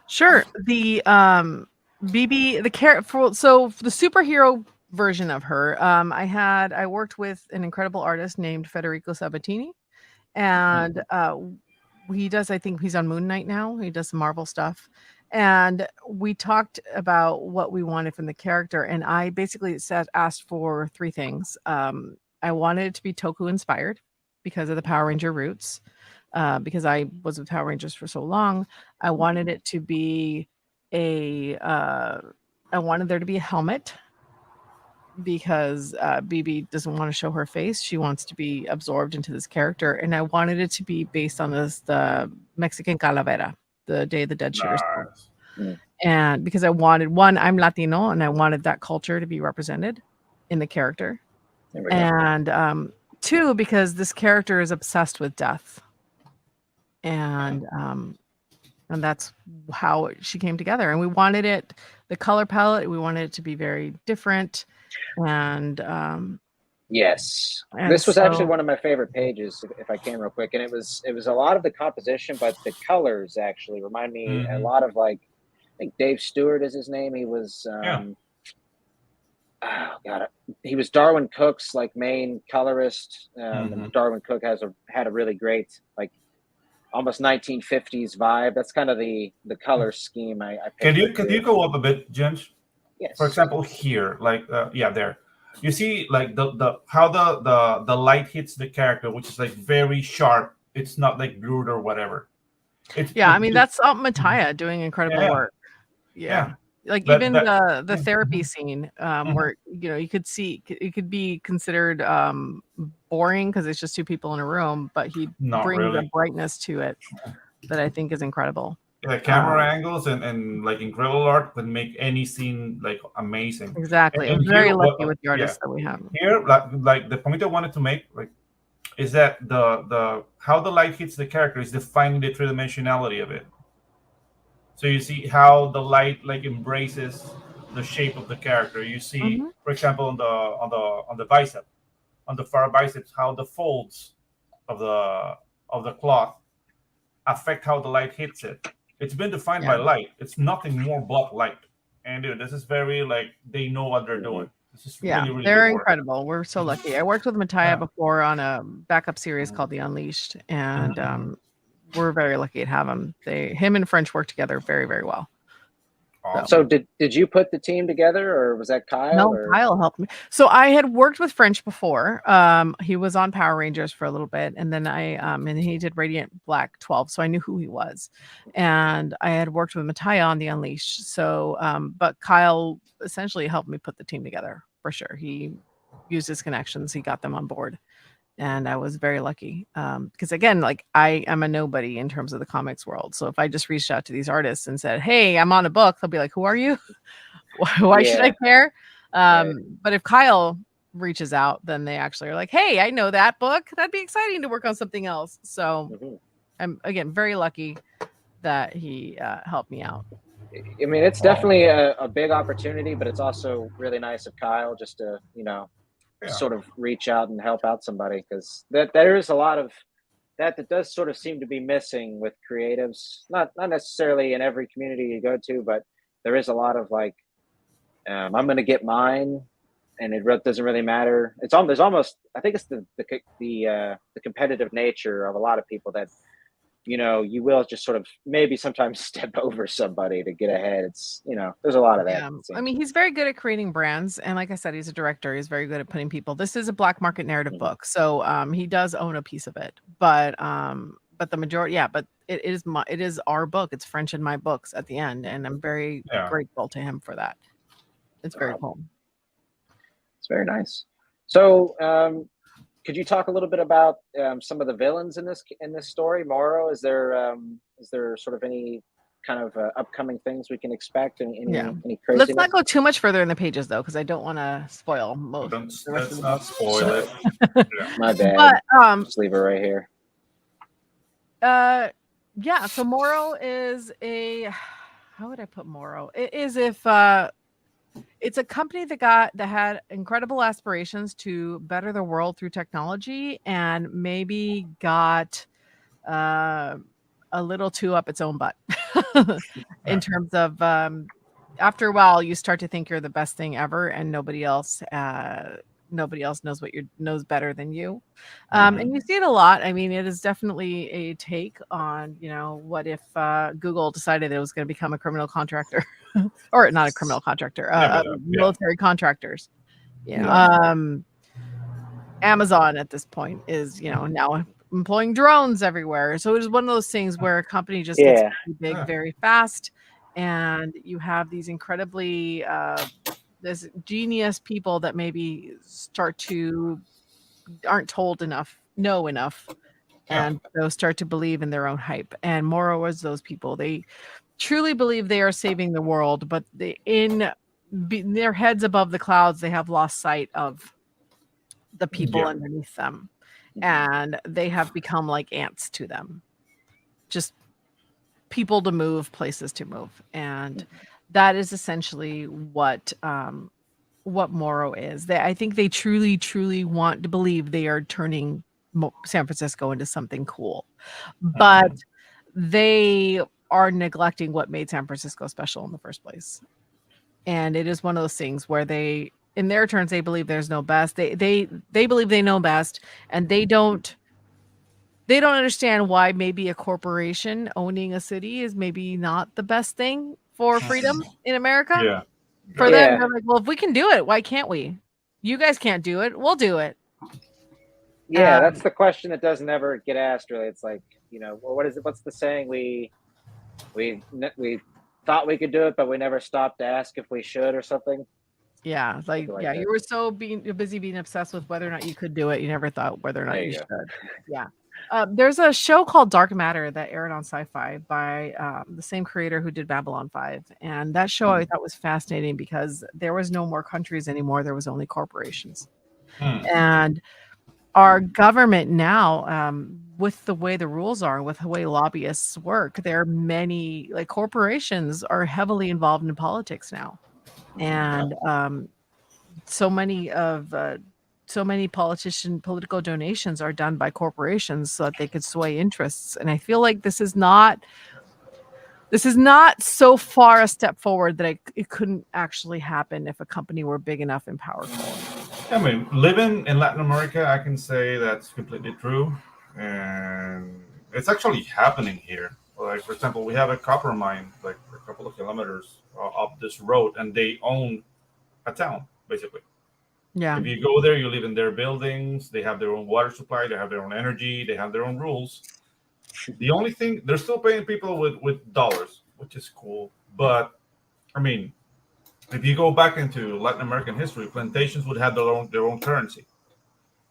Sure. The BB so the superhero version of her, I worked with an incredible artist named Federico Sabatini, and he does, I think he's on Moon Knight now. He does some Marvel stuff. And we talked about what we wanted from the character. And I basically asked for three things. I wanted it to be Toku inspired because of the Power Ranger roots, because I was with Power Rangers for so long. I wanted it to be I wanted there to be a helmet because BB doesn't want to show her face. She wants to be absorbed into this character. And I wanted it to be based on the Mexican Calavera, the Day of the Dead Sugar Skull. And because I wanted, one, I'm Latino, and I wanted that culture to be represented in the character. And two, because this character is obsessed with death. And that's how she came together. And we wanted the color palette, we wanted it to be very different. And yes, this was actually one of my favorite pages, if I can real quick. And it was a lot of the composition, but the colors actually remind me a lot of, like, I think Dave Stewart is his name. He was he was Darwin Cook's like main colorist. And Darwin Cook had a really great, like, almost 1950s vibe. That's kind of the color scheme I picked. Can you go up a bit, Ginge? Yes. For example, here, like there, you see like how the light hits the character, which is like very sharp. It's not like blurred or whatever. I mean, that's Mattia doing incredible work. Yeah. Like even the therapy scene where you could see it could be considered boring because it's just two people in a room, but he brings a brightness to it that I think is incredible. Yeah, camera angles and like incredible art would make any scene like amazing. Exactly. And I'm very here, lucky with the artists that we have. Here, like the point I wanted to make, like, is that the how the light hits the character is defining the three dimensionality of it. So you see how the light like embraces the shape of the character. You see, for example, on the bicep, on the far biceps, how the folds of the cloth affect how the light hits it. It's been defined by light. It's nothing more but light. And dude, this is very like they know what they're doing. This is really, really they're good work. incredible. We're so lucky. I worked with Mattia before on a backup series called The Unleashed, and we're very lucky to have him. Him and French work together very, very well. Awesome. So did you put the team together, or was that Kyle? No, Kyle helped me. So I had worked with French before. He was on Power Rangers for a little bit, and then and he did Radiant Black 12, so I knew who he was. And I had worked with Mattia on The Unleashed. So, but Kyle essentially helped me put the team together for sure. He used his connections, he got them on board. And I was very lucky because, again, like I am a nobody in terms of the comics world. So if I just reached out to these artists and said, hey, I'm on a book, they'll be like, who are you? Why should I care? But if Kyle reaches out, then they actually are like, hey, I know that book. That'd be exciting to work on something else. So I'm, again, very lucky that he helped me out. I mean, it's definitely a big opportunity, but it's also really nice of Kyle just to, sort of reach out and help out somebody, because there is a lot of that does sort of seem to be missing with creatives. Not necessarily in every community you go to, but there is a lot of like, I'm going to get mine, and it doesn't really matter. There's almost I think it's the competitive nature of a lot of people that you will just sort of maybe sometimes step over somebody to get ahead. It's there's a lot of that. I mean, he's very good at creating brands, and like I said, he's a director. He's very good at putting people. This is a black market narrative book, so he does own a piece of it. But the majority, but it is our book. It's French and my books at the end, and I'm very grateful to him for that. It's very cool. It's very nice. So, could you talk a little bit about some of the villains in this story, Morrow? Is there sort of any kind of upcoming things we can expect? Any craziness? Let's not go too much further in the pages though, because I don't want to spoil most. Let's not spoil it. My bad. But just leave it right here. So Morrow is how would I put Morrow? It is if it's a company that had incredible aspirations to better the world through technology, and maybe got a little too up its own butt in terms of after a while you start to think you're the best thing ever, and nobody else knows better than you. And you see it a lot. I mean, it is definitely a take on, what if Google decided it was going to become a criminal contractor or not a criminal contractor, military contractors. Amazon at this point is, now employing drones everywhere. So it is one of those things where a company just gets very big very fast, and you have these incredibly this genius people that maybe aren't told enough, know enough, and those start to believe in their own hype. And Morrow was those people. They truly believe they are saving the world, but in their heads above the clouds, they have lost sight of the people underneath them, and they have become like ants to them, just people to move, places to move. And that is essentially what Morrow is. I think they truly, truly want to believe they are turning San Francisco into something cool, but they are neglecting what made San Francisco special in the first place. And it is one of those things where in their turns, they believe there's no best. They believe they know best, and they don't understand why maybe a corporation owning a city is maybe not the best thing for freedom in America. For them, they're like, well, if we can do it, why can't we? You guys can't do it. We'll do it. Yeah, that's the question that doesn't ever get asked, really. It's like, well, what is it? What's the saying? We thought we could do it, but we never stopped to ask if we should, or something. Yeah, you were so busy being obsessed with whether or not you could do it, you never thought whether or not you should. Yeah. There's a show called Dark Matter that aired on Sci-Fi by the same creator who did Babylon 5. And that show I thought was fascinating because there was no more countries anymore. There was only corporations. And our government now, with the way the rules are, with the way lobbyists work, there are many, like, corporations are heavily involved in politics now. And so many political donations are done by corporations so that they could sway interests. And I feel like this is not so far a step forward that it couldn't actually happen if a company were big enough and powerful. I mean, living in Latin America, I can say that's completely true. And it's actually happening here. Like, for example, we have a copper mine, like a couple of kilometers up this road, and they own a town, basically. Yeah. If you go there, you live in their buildings. They have their own water supply. They have their own energy. They have their own rules. The only thing, they're still paying people with dollars, which is cool. But, I mean, if you go back into Latin American history, plantations would have their own currency.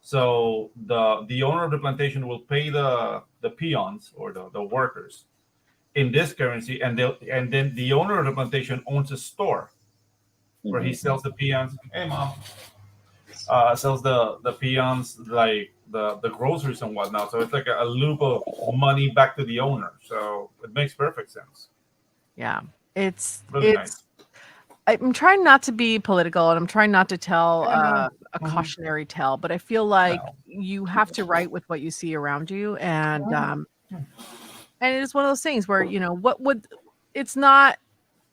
So the owner of the plantation will pay the peons or the workers in this currency, and then the owner of the plantation owns a store where he sells the peons. Hey, mom. Sells the peons like the groceries and whatnot. So it's like a loop of money back to the owner. So it makes perfect sense. Yeah, it's really nice. I'm trying not to be political, and I'm trying not to tell a cautionary tale, but I feel like you have to write with what you see around you, and it is one of those things where, it's not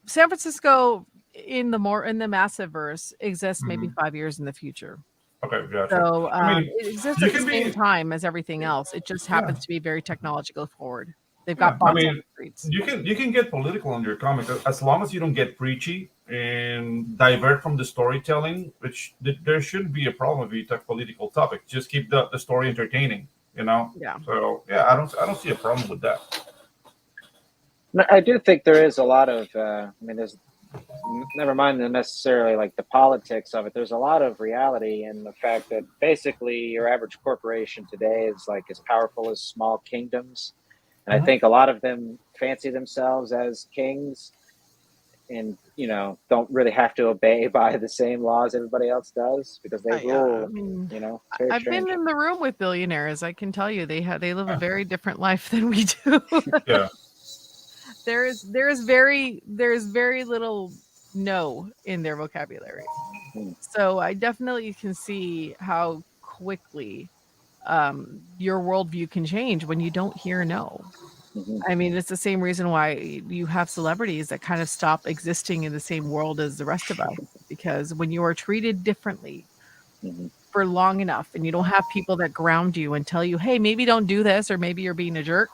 San Francisco in the massive verse exists maybe 5 years in the future. Okay, gotcha. So it exists at the same time as everything else. It just happens to be very technological forward. They've got bots on the streets. You can get political in your comics as long as you don't get preachy and divert from the storytelling, which there shouldn't be a problem if you talk political topics. Just keep the story entertaining, Yeah. So I don't see a problem with that. I do think there is a lot of there's, never mind necessarily like the politics of it, there's a lot of reality in the fact that basically your average corporation today is like as powerful as small kingdoms. And I think a lot of them fancy themselves as kings and, don't really have to obey by the same laws everybody else does because they rule, I've been in the room with billionaires. I can tell you they live a very different life than we do. Yeah. There is very little no in their vocabulary. So I definitely can see how quickly your worldview can change when you don't hear no. I mean, it's the same reason why you have celebrities that kind of stop existing in the same world as the rest of us, because when you are treated differently for long enough and you don't have people that ground you and tell you, hey, maybe don't do this, or maybe you're being a jerk,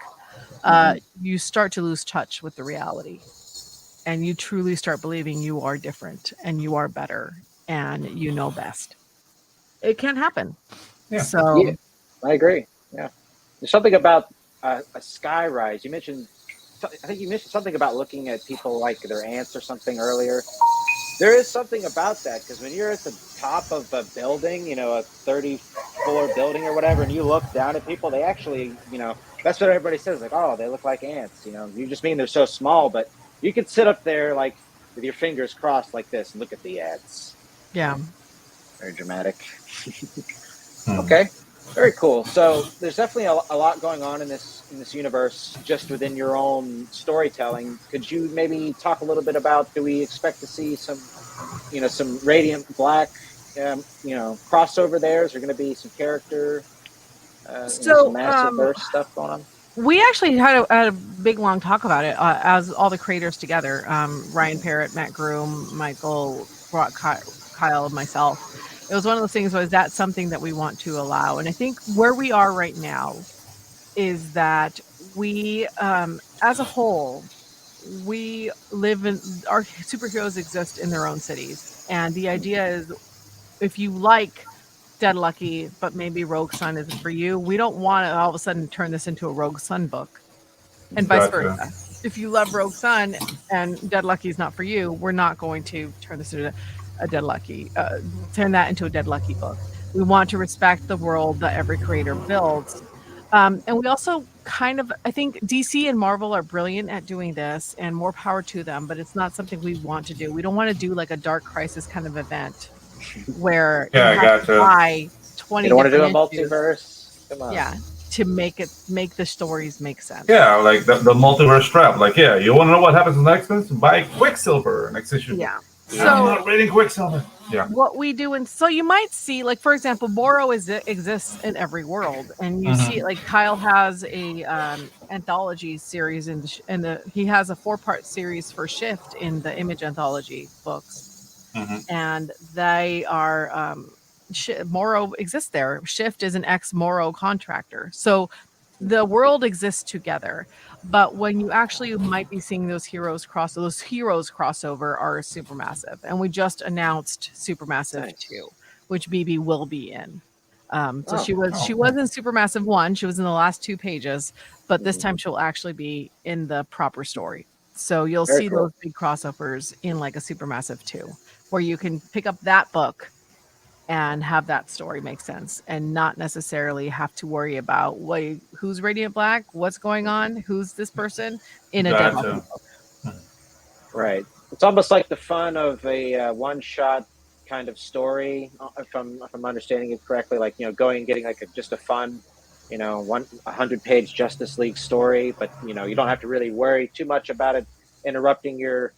you start to lose touch with the reality, and you truly start believing you are different and you are better and you know best. It can happen. Yeah. So yeah, I agree. Yeah. There's something about a sky rise. I think you mentioned something about looking at people like their ants or something earlier. There is something about that, because when you're at the top of a building, a 30-floor building or whatever, and you look down at people, they actually, that's what everybody says, like, oh, they look like ants. You just mean they're so small, but you could sit up there like with your fingers crossed like this and look at the ants. Yeah. Very dramatic. Okay. Very cool. So there's definitely a lot going on in this universe just within your own storytelling. Could you maybe talk a little bit about, do we expect to see some Radiant Black, crossover there? Is there going to be some character, some massive verse stuff going on? We actually had a big, long talk about it as all the creators together. Ryan Parrott, Matt Groom, Michael, Kyle, myself. It was one of those things, was that something that we want to allow? And I think where we are right now is that we, as a whole, we live in, our superheroes exist in their own cities. And the idea is, if you like Dead Lucky, but maybe Rogue Sun isn't for you, we don't want to all of a sudden turn this into a Rogue Sun book. And vice versa. If you love Rogue Sun and Dead Lucky is not for you, we're not going to turn this into a Dead Lucky, turn that into a Dead Lucky book. We want to respect the world that every creator builds, And we also I think DC and Marvel are brilliant at doing this, and more power to them, but it's not something we want to do. We don't want to do like a Dark Crisis kind of event where you Yeah, I have to gotcha. buy You 20 don't want to do a different issues. multiverse? Come on. Yeah, to make the stories make sense. Yeah, like the multiverse trap. Like, yeah, you want to know what happens next? Buy Quicksilver next issue. Yeah. I'm not reading Quicksilver. Yeah. What we do, and so you might see, like for example, Moro exists in every world, and you see like Kyle has a anthology series he has a 4-part series for Shift in the Image anthology books, and they are Moro exists there. Shift is an ex-Moro contractor, so the world exists together. But when you actually might be seeing those heroes crossover are Supermassive, and we just announced Supermassive 2, which BB will be in. So she was in Supermassive 1. She was in the last 2 pages, but this time she'll actually be in the proper story. So you'll see those big crossovers in like a Supermassive 2, where you can pick up that book and have that story make sense, and not necessarily have to worry about who's Radiant Black, what's going on, who's this person in a Gotcha. book. Right. It's almost like the fun of a one-shot kind of story, if I'm understanding it correctly. Like, going and getting like just a fun, 100-page Justice League story, but you don't have to really worry too much about it interrupting your,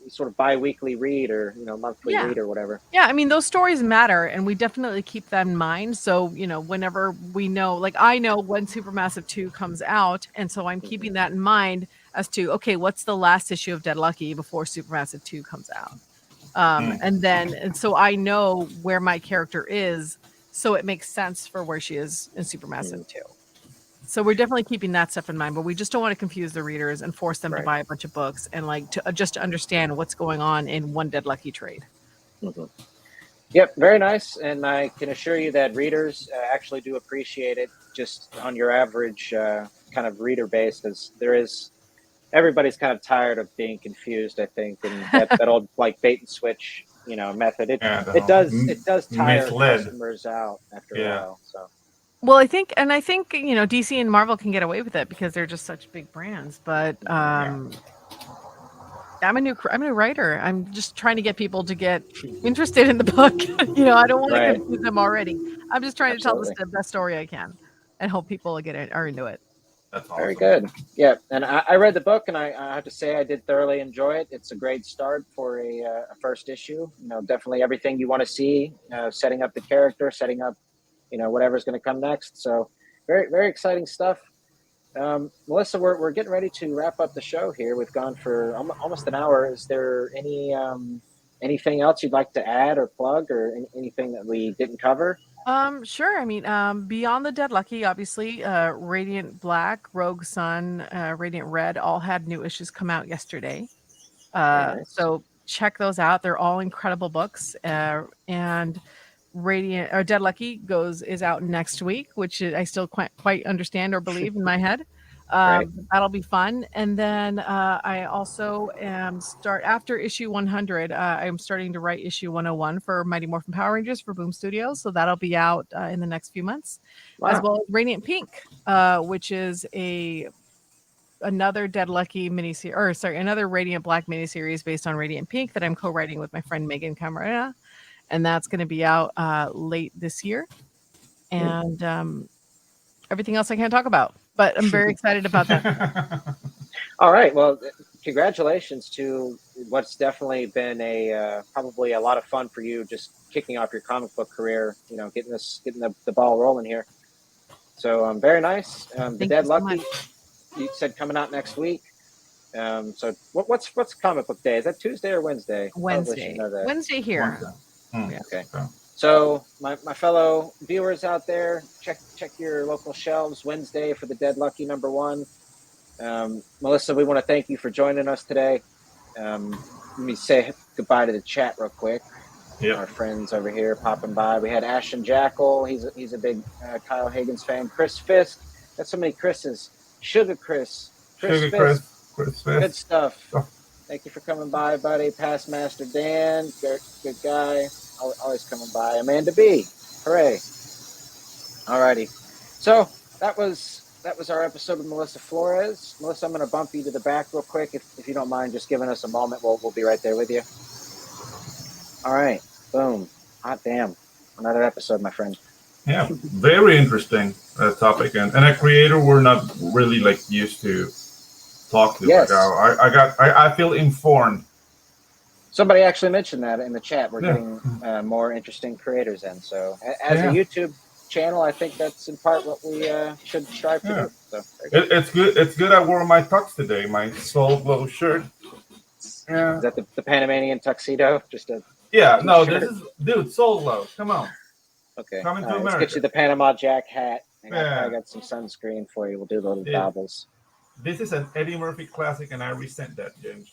sort of bi-weekly read or monthly read or whatever. Yeah, I mean those stories matter, and we definitely keep that in mind. So whenever we know, like I know when Supermassive 2 comes out, and so I'm keeping that in mind as to okay, what's the last issue of Dead Lucky before Supermassive 2 comes out, and so I know where my character is, so it makes sense for where she is in Supermassive 2. So we're definitely keeping that stuff in mind, but we just don't want to confuse the readers and force them to buy a bunch of books and just to understand what's going on in one Dead Lucky trade. Yep, very nice, and I can assure you that readers actually do appreciate it, just on your average kind of reader base, because everybody's kind of tired of being confused, I think, and that old like bait and switch method. It does tire customers out after a while. So. Well, I think DC and Marvel can get away with it because they're just such big brands. But I'm a new writer. I'm just trying to get people to get interested in the book. I don't want to confuse them already. I'm just trying to tell the best story I can, and hope people are into it. That's awesome. Very good. Yeah, and I read the book, and I have to say I did thoroughly enjoy it. It's a great start for a first issue. Definitely everything you want to see, setting up the character, setting up whatever's going to come next. So very, very exciting stuff. Melissa, we're getting ready to wrap up the show here. We've gone for almost an hour. Is there anything else you'd like to add or plug, or anything that we didn't cover? Sure. I mean, beyond the Dead Lucky, obviously, Radiant Black, Rogue Sun, Radiant Red all had new issues come out yesterday. So check those out. They're all incredible books. And Radiant or Dead Lucky is out next week, which I still quite understand or believe in my head. That'll be fun. And then I also after issue 100. I'm starting to write issue 101 for Mighty Morphin Power Rangers for Boom Studios, so that'll be out in the next few months, as well as Radiant Pink, which is another Dead Lucky another Radiant Black miniseries based on Radiant Pink that I'm co-writing with my friend Megan Camarena. And that's going to be out late this year. And everything else I can't talk about, but I'm very excited about that. All right. Well, congratulations to what's definitely been probably a lot of fun for you, just kicking off your comic book career, getting the ball rolling here. So very nice. The Dead Lucky, you said coming out next week. So what's comic book day? Is that Tuesday or Wednesday? Wednesday. Wednesday here. Okay. So my fellow viewers out there, check your local shelves Wednesday for the Dead Lucky #1. Melissa, we want to thank you for joining us today. Let me say goodbye to the chat real quick. Yep. Our friends over here popping by. We had Ashton Jackal. He's a big Kyle Higgins fan. Chris Fisk. Got so many Chris's. Sugar Chris. Chris Fisk. Good stuff. Oh. Thank you for coming by, buddy. Past Master Dan. Good guy. Always coming by. Amanda B. Hooray. Alrighty. So that was our episode with Melissa Flores. Melissa, I'm going to bump you to the back real quick. If you don't mind just giving us a moment, we'll be right there with you. All right. Boom. Hot damn. Another episode, my friend. Yeah, very interesting topic, and a creator we're not really like used to talk to. Yes. Like, I feel informed. Somebody actually mentioned that in the chat. We're getting more interesting creators in. So as a YouTube channel, I think that's in part what we should strive to do. So it's good. It's good. I wore my tux today, my Soul Glow shirt. Yeah. Is that the Panamanian tuxedo? Just a no, this is dude Soul Glow. Come on. Okay. Coming to America. Let's get you the Panama Jack hat. I got some sunscreen for you. We'll do the little gobbles. This is an Eddie Murphy classic, and I resent that, James.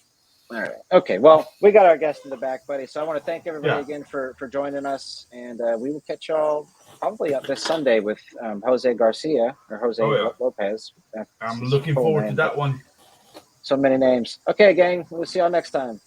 All right. Okay. Well, we got our guest in the back, buddy. So I want to thank everybody again for joining us, and we will catch y'all probably up this Sunday with Jose Garcia or Jose Lopez. I'm looking forward to that one. So many names. Okay, gang. We'll see y'all next time.